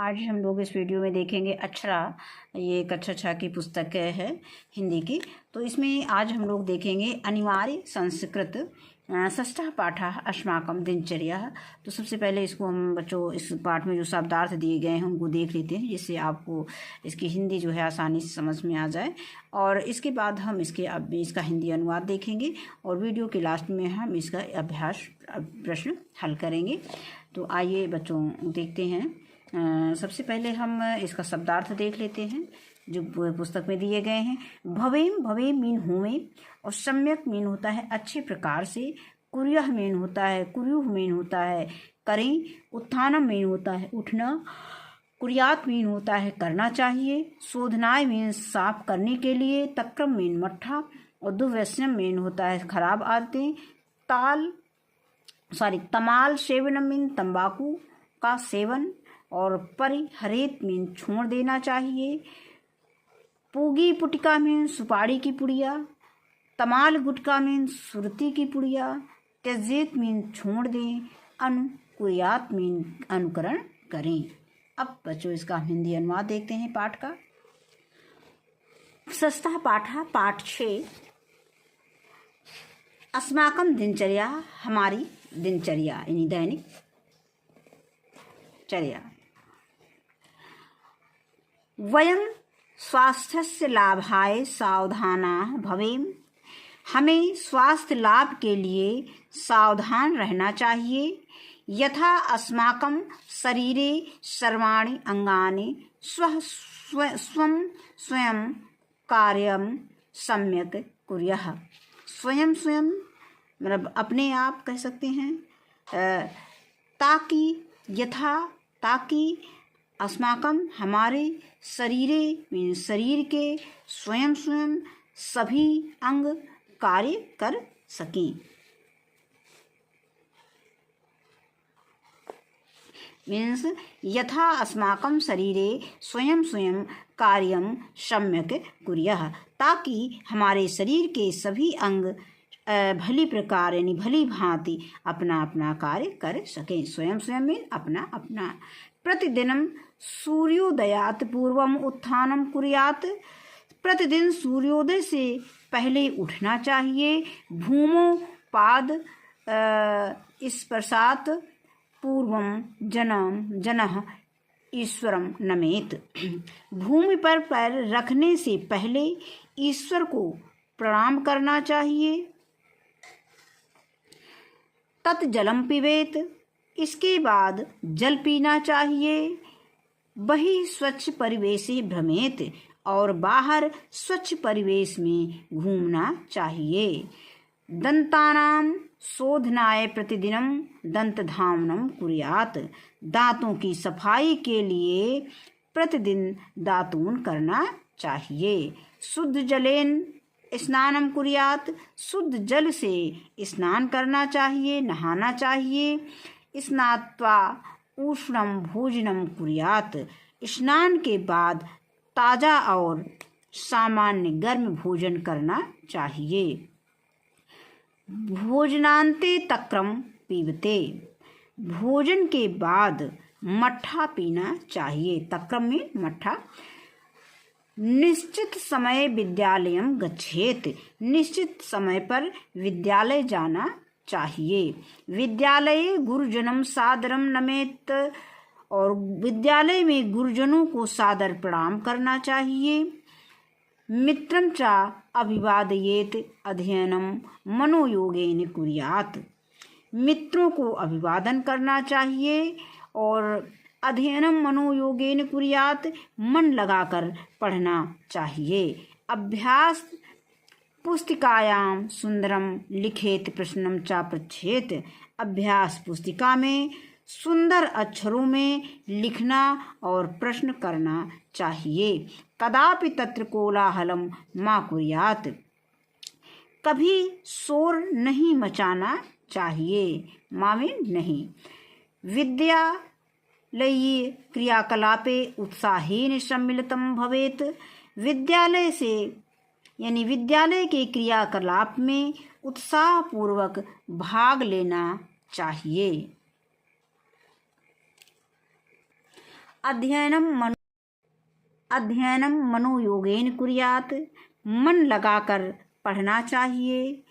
आज हम लोग इस वीडियो में देखेंगे अक्षरा। ये कक्षा 6 की पुस्तक है हिंदी की। तो इसमें आज हम लोग देखेंगे अनिवार्य संस्कृत षष्ठः पाठः अस्माकं दिनचर्या। तो सबसे पहले इसको हम बच्चों इस पाठ में जो शब्दार्थ दिए गए हैं उनको देख लेते हैं, जिससे आपको इसकी हिंदी जो है आसानी से समझ में आ जाए। और इसके बाद हम इसका हिंदी अनुवाद देखेंगे और वीडियो के लास्ट में हम इसका अभ्यास प्रश्न हल करेंगे। तो आइए बच्चों देखते हैं। सबसे पहले हम इसका शब्दार्थ देख लेते हैं जो पुस्तक में दिए गए हैं। भवेम भवेम मीन होमे, और सम्यक मीन होता है अच्छे प्रकार से, कुर्यः मीन होता है कुर्युः मीन होता है करें, उत्थानम मीन होता है उठना, कुर्यात मीन होता है करना चाहिए, शोधनाय मीन साफ करने के लिए, तक्रम मीन मट्ठा, और दुर्व्यसनम मीन होता है खराब आदतें, तमाल सेवनम मीन तंबाकू का सेवन, और परिहरेत मीन छोड़ देना चाहिए, पूगी पुटिका मीन सुपारी की पुड़िया, तमाल गुटका मीन सुरती की पुड़िया, त्यजेत मीन छोड़ दें, अनुकुर्यात मीन अनुकरण करें। अब बच्चों इसका हिंदी अनुवाद देखते हैं पाठ का। षष्ठः पाठः पाठ 6। अस्माकं दिनचर्या हमारी दिनचर्या यानी दैनिक चर्या। वयं स्वास्थ्यस्य लाभाय सावधानाः भवेम, हमें स्वास्थ्य लाभ के लिए सावधान रहना चाहिए। यथा अस्माकं शरीरे सर्वाणि अंगानि स्वयं कार्यं सम्यक कुर्यः। स्वयं मतलब अपने आप कह सकते हैं। ताकि अस्माकं हमारे शरीरे शरीर के स्वयं सभी अंग कार्य कर सकें। मीन्स यथा अस्माकं शरीरे स्वयं कार्यं सम्यक कुर्यः, ताकि हमारे शरीर के सभी अंग भली प्रकार यानी भली भांति अपना अपना कार्य कर सकें। स्वयं में अपना। प्रतिदिनम सूर्योदयात पूर्वम उत्थानम कुर्यात, प्रतिदिन सूर्योदय से पहले उठना चाहिए। भूमो पाद स्पर्शात पूर्वम जनः ईश्वरम नमेत, भूमि पर पैर रखने से पहले ईश्वर को प्रणाम करना चाहिए। तत् जलम पिबेत, इसके बाद जल पीना चाहिए। बहि स्वच्छ परिवेशे भ्रमेत, और बाहर स्वच्छ परिवेश में घूमना चाहिए। दंतानां शोधनाय प्रतिदिनम दंतधावनम कुर्यात, दांतों की सफाई के लिए प्रतिदिन दातून करना चाहिए। शुद्ध जलेन स्नानम कुर्यात, शुद्ध जल से स्नान करना चाहिए, नहाना चाहिए। स्नात्वा उष्णम भोजनम कुर्यात, स्नान के बाद ताज़ा और सामान्य गर्म भोजन करना चाहिए। भोजनांते तक्रम पीबते, भोजन के बाद मट्ठा पीना चाहिए। तक्रम में मट्ठा। निश्चित समय विद्यालयम गच्छेत, निश्चित समय पर विद्यालय जाना चाहिए। विद्यालये गुरुजनम सादरम नमेत, और विद्यालय में गुरुजनों को सादर प्रणाम करना चाहिए। मित्रं च अभिवादयेत अध्ययनम मनोयोगेन कुर्यात, मित्रों को अभिवादन करना चाहिए और अध्ययनम मनोयोगेन कुर्यात, मन लगाकर पढ़ना चाहिए। अभ्यास पुस्तिकायां सुंदरम लिखेत प्रश्नम च पृच्छेत, अभ्यास पुस्तिका में सुंदर अक्षरों में लिखना और प्रश्न करना चाहिए। कदापि तत्र कोलाहलम मा कुर्यात, कभी शोर नहीं मचाना चाहिए। मावे नहीं। विद्यालयीय क्रियाकलापे उत्साहेन सम्मिलितम भवेत, विद्यालय से यानी विद्यालय के क्रियाकलाप में उत्साहपूर्वक भाग लेना चाहिए। अध्ययनम मनोयोगेन कुर्यात्, मन लगाकर पढ़ना चाहिए।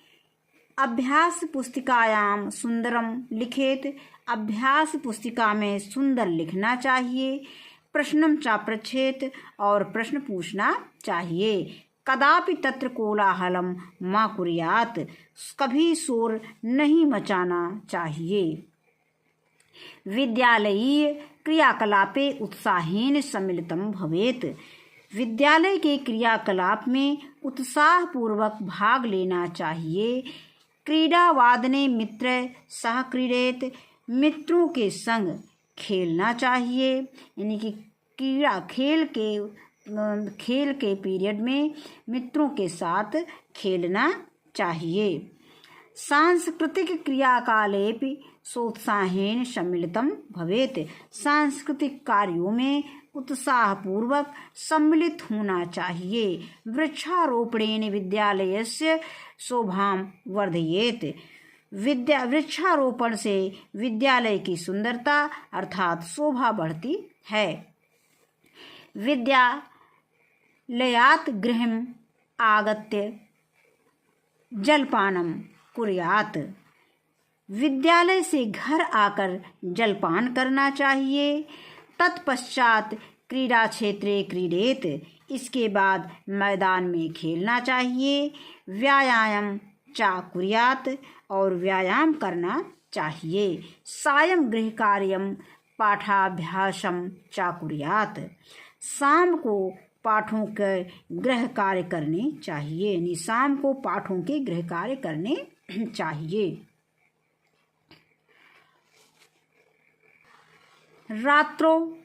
अभ्यास पुस्तिकायाम सुंदरम लिखेत, अभ्यास पुस्तिका में सुंदर लिखना चाहिए। प्रश्नम चा पृच्छेत, और प्रश्न पूछना चाहिए। कदापि तत्र कोलाहलम मा कुर्यात्, कभी शोर नहीं मचाना चाहिए। विद्यालयीय क्रियाकलापे उत्साहेन सम्मिलितम भवेत्, विद्यालय के क्रियाकलाप में उत्साहपूर्वक भाग लेना चाहिए। क्रीडावादने मित्र सह क्रीडेत, मित्रों के संग खेलना चाहिए। यानी कि क्रीड़ा खेल के पीरियड में मित्रों के साथ खेलना चाहिए। सांस्कृतिक क्रियाकलापे सोत्साहेन सम्मिलितम भवेत्, सांस्कृतिक कार्यों में उत्साहपूर्वक सम्मिलित होना चाहिए। वृक्षारोपणेन विद्यालयस्य शोभां वर्धयेत्, वृक्षारोपण से विद्यालय की सुंदरता अर्थात शोभा बढ़ती है। विद्यालयात् गृहम् आगत्य जलपानम कुर्यात्, विद्यालय से घर आकर जलपान करना चाहिए। तत्पश्चात क्रीडा क्षेत्रे क्रीडेत, इसके बाद मैदान में खेलना चाहिए। व्यायाम चा कुर्यात्, और व्यायाम करना चाहिए। सायं गृह कार्यम पाठाभ्यासम चा कुर्यात्, शाम को पाठों के गृह कार्य करने चाहिए। यानी शाम को पाठों के गृह कार्य करने चाहिए। रात्रो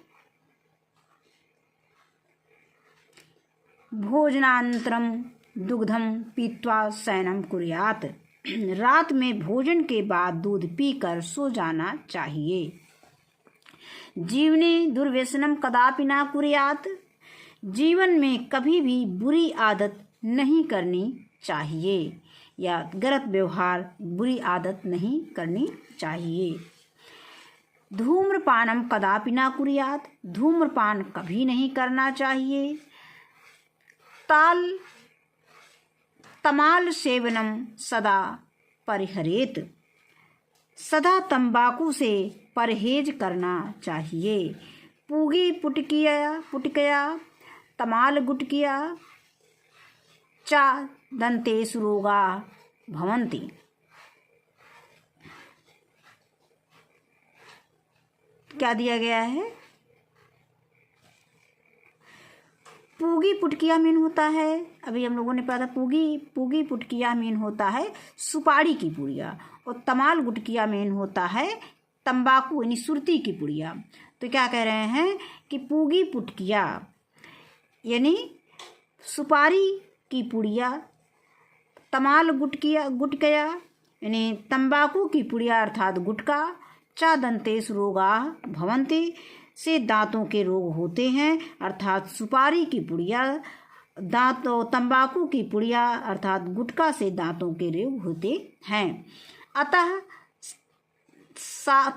भोजनानन्तरम दुग्धम पीत्वा शयनम कुर्यात्, रात में भोजन के बाद दूध पीकर सो जाना चाहिए। जीवने दुर्व्यसनम कदापि न कुर्यात्, जीवन में कभी भी बुरी आदत नहीं करनी चाहिए, या गलत व्यवहार बुरी आदत नहीं करनी चाहिए। धूम्रपानम कदापि न कुर्यात्, धूम्रपान कभी नहीं करना चाहिए। तमाल सेवनम सदा परिहरेत, सदा तंबाकू से परहेज करना चाहिए। पूगी पुटकिया तमाल गुटकिया चा दंतेषु रोगा भवन्ति, क्या दिया गया है? पूगी पुटकिया मीन होता है, अभी हम लोगों ने पढ़ा था, पूगी पुटकिया मीन होता है सुपारी की पुड़िया, और तमाल गुटकिया मीन होता है तंबाकू यानी सुरती की पुड़िया। तो क्या कह रहे हैं कि पूगी पुटकिया यानी सुपारी की पुड़िया, तमाल गुटकिया यानी तंबाकू की पुड़िया अर्थात गुटका, चा दंतेषु रोगा भवन्ति, से दांतों के रोग होते हैं, अर्थात सुपारी की पुड़िया दांतों, तंबाकू की पुड़िया अर्थात गुटखा से दांतों के रोग होते हैं। अतः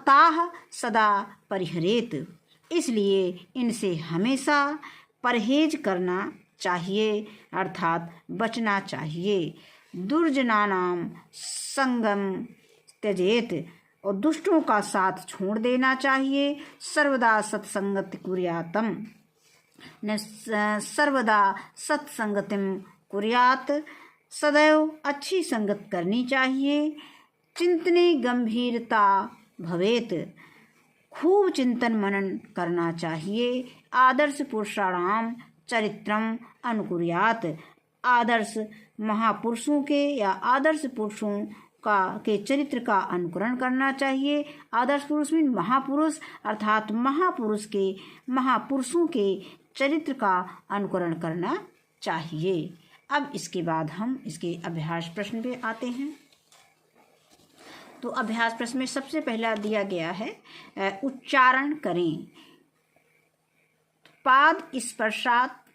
ताह सदा परिहरेत, इसलिए इनसे हमेशा परहेज करना चाहिए अर्थात बचना चाहिए। दुर्जनानाम संगम त्यजेत, और दुष्टों का साथ छोड़ देना चाहिए। सर्वदा सत्संगति कुर्यातम, सर्वदा सत्संगतिम कुर्यात, सदैव अच्छी संगत करनी चाहिए। चिंतने गंभीरता भवेत, खूब चिंतन मनन करना चाहिए। आदर्श पुरुषाणाम चरित्रम अनुकुर्यात, आदर्श महापुरुषों के या आदर्श पुरुषों के चरित्र का अनुकरण करना चाहिए। आदर्श पुरुष मीन महापुरुष, अर्थात महापुरुषों के चरित्र का अनुकरण करना चाहिए। अब इसके बाद हम इसके अभ्यास प्रश्न पे आते हैं। तो अभ्यास प्रश्न में सबसे पहला दिया गया है उच्चारण करें। पाद स्पर्शात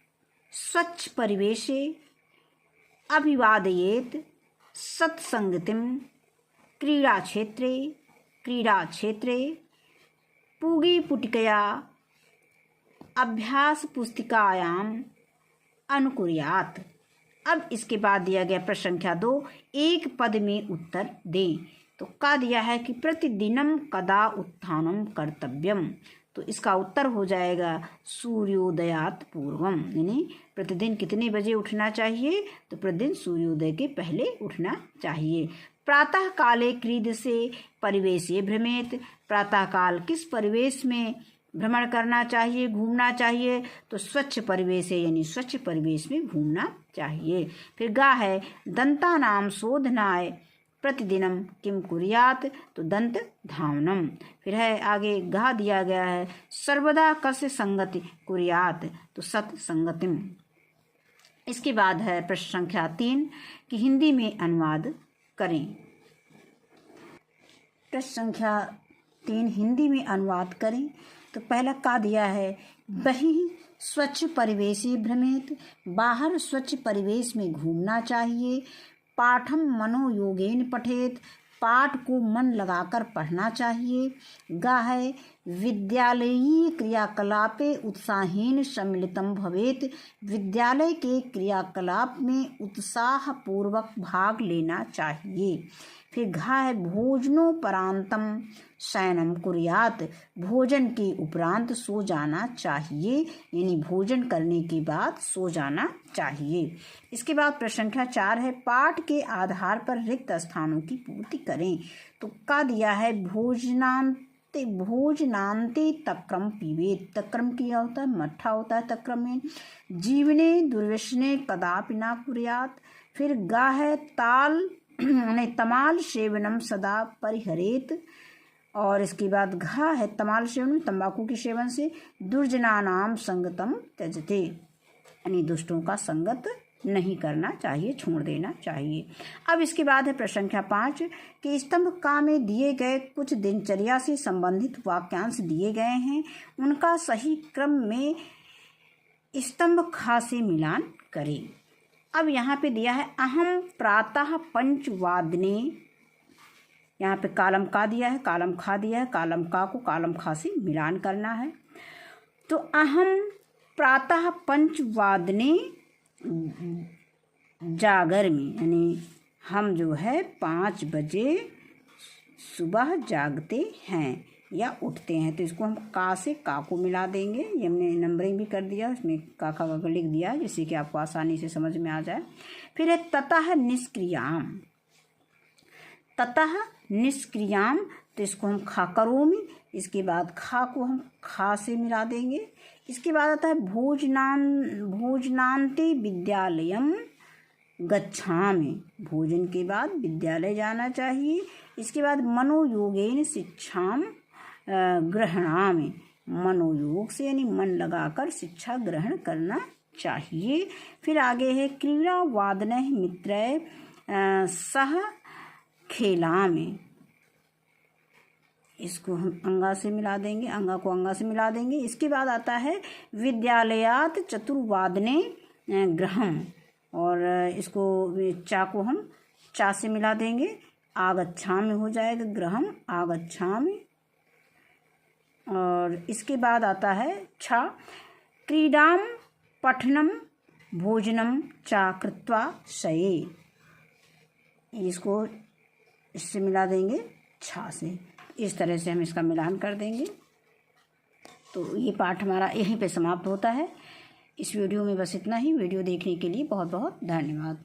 स्वच्छ परिवेशे अभिवादयेत सत्संगतिम क्रीड़ा क्षेत्रे पूगी पुटिकया अभ्यास पुस्तिकायाम अनुकुर्यात्। अब इसके बाद दिया गया प्रश्न संख्या 2, एक पद में उत्तर दें। तो का दिया है कि प्रतिदिनम कदा उत्थानम कर्तव्यम। तो इसका उत्तर हो जाएगा सूर्योदयात पूर्वम, यानी प्रतिदिन कितने बजे उठना चाहिए? तो प्रतिदिन सूर्योदय के पहले उठना चाहिए। प्रातः काले क्रीड से परिवेशे भ्रमेत। प्रातः काल किस परिवेश में भ्रमण करना चाहिए, घूमना चाहिए? तो स्वच्छ परिवेश है, यानी स्वच्छ परिवेश में घूमना चाहिए। फिर गा है दंतानाम शोधनाय प्रतिदिनम किम कुर्यात। तो दंत धावनम। फिर है आगे गा दिया गया है सर्वदा कस्य संगति कुर्यात। तो सत संगतिम। इसके बाद है प्रश्न संख्या 3 कि हिंदी में अनुवाद करें। प्रश्न संख्या 3 हिंदी में अनुवाद करें। तो पहला का दिया है बहिः स्वच्छ परिवेशे भ्रमेत। बाहर स्वच्छ परिवेश में घूमना चाहिए। पाठम मनोयोगेन पठेत। पाठ को मन लगाकर पढ़ना चाहिए। गा है विद्यालयीय क्रियाकलापे उत्साहेन सम्मिलितम भवेत। विद्यालय के क्रियाकलाप में उत्साहपूर्वक भाग लेना चाहिए। फिर घा है भोजनोपरांतम शयनम कुर्यात। भोजन के उपरांत सो जाना चाहिए, यानी भोजन करने के बाद सो जाना चाहिए। इसके बाद प्रश्न संख्या 4 है पाठ के आधार पर रिक्त स्थानों की पूर्ति करें। तो का दिया है भोजनांते तक्रम पीवेत। तक्रम क्या होता है? मट्ठा होता है तक्रम में। जीवने दुर्व्यसने कदापि न कुर्यात। फिर गा है तमाल सेवनम सदा परिहरेत। और इसके बाद घा है तमाल सेवन तंबाकू के सेवन से दुर्जनानाम संगतम त्यजते, यानी दुष्टों का संगत नहीं करना चाहिए, छोड़ देना चाहिए। अब इसके बाद है प्रश्न संख्या 5 कि स्तंभ का में दिए गए कुछ दिनचर्या से संबंधित वाक्यांश दिए गए हैं, उनका सही क्रम में स्तंभ खा से मिलान करें। अब यहाँ पे दिया है अहम प्रातः 5 वादने। यहाँ पे कालम का दिया है, कालम खा दिया है, कालम का को कालम खा से मिलान करना है। तो अहम प्रातः 5 वादने जागर में, यानी हम जो है 5 बजे सुबह जागते हैं या उठते हैं। तो इसको हम का से का को मिला देंगे। ये हमने नंबरिंग भी कर दिया, इसमें का लिख दिया जिससे कि आपको आसानी से समझ में आ जाए। फिर है ततः निष्क्रियाम। ततः निष्क्रियाम, तो इसको हम खा करोमि। इसके बाद खा को हम खा से मिला देंगे। इसके बाद आता है भोजनांते विद्यालयम गच्छामि। भोजन के बाद विद्यालय जाना चाहिए। इसके बाद मनोयोगेन शिक्षाम ग्रहणामि। मनोयोग से यानी मन लगाकर शिक्षा ग्रहण करना चाहिए। फिर आगे है क्रीड़ा वादनः मित्रैः सह खेलामि। इसको हम अंगा से मिला देंगे, अंगा को अंगा से मिला देंगे। इसके बाद आता है विद्यालयात चतुर्वादने गृहम्, और इसको चा को हम चा से मिला देंगे, आगच्छामि हो जाएगा, गृहम् आगच्छामि। और इसके बाद आता है छा क्रीडाम पठनम भोजनम चा कृत्वा शये। इसको इससे मिला देंगे छा से। इस तरह से हम इसका मिलान कर देंगे। तो ये पाठ हमारा यहीं पे समाप्त होता है। इस वीडियो में बस इतना ही। वीडियो देखने के लिए बहुत बहुत धन्यवाद।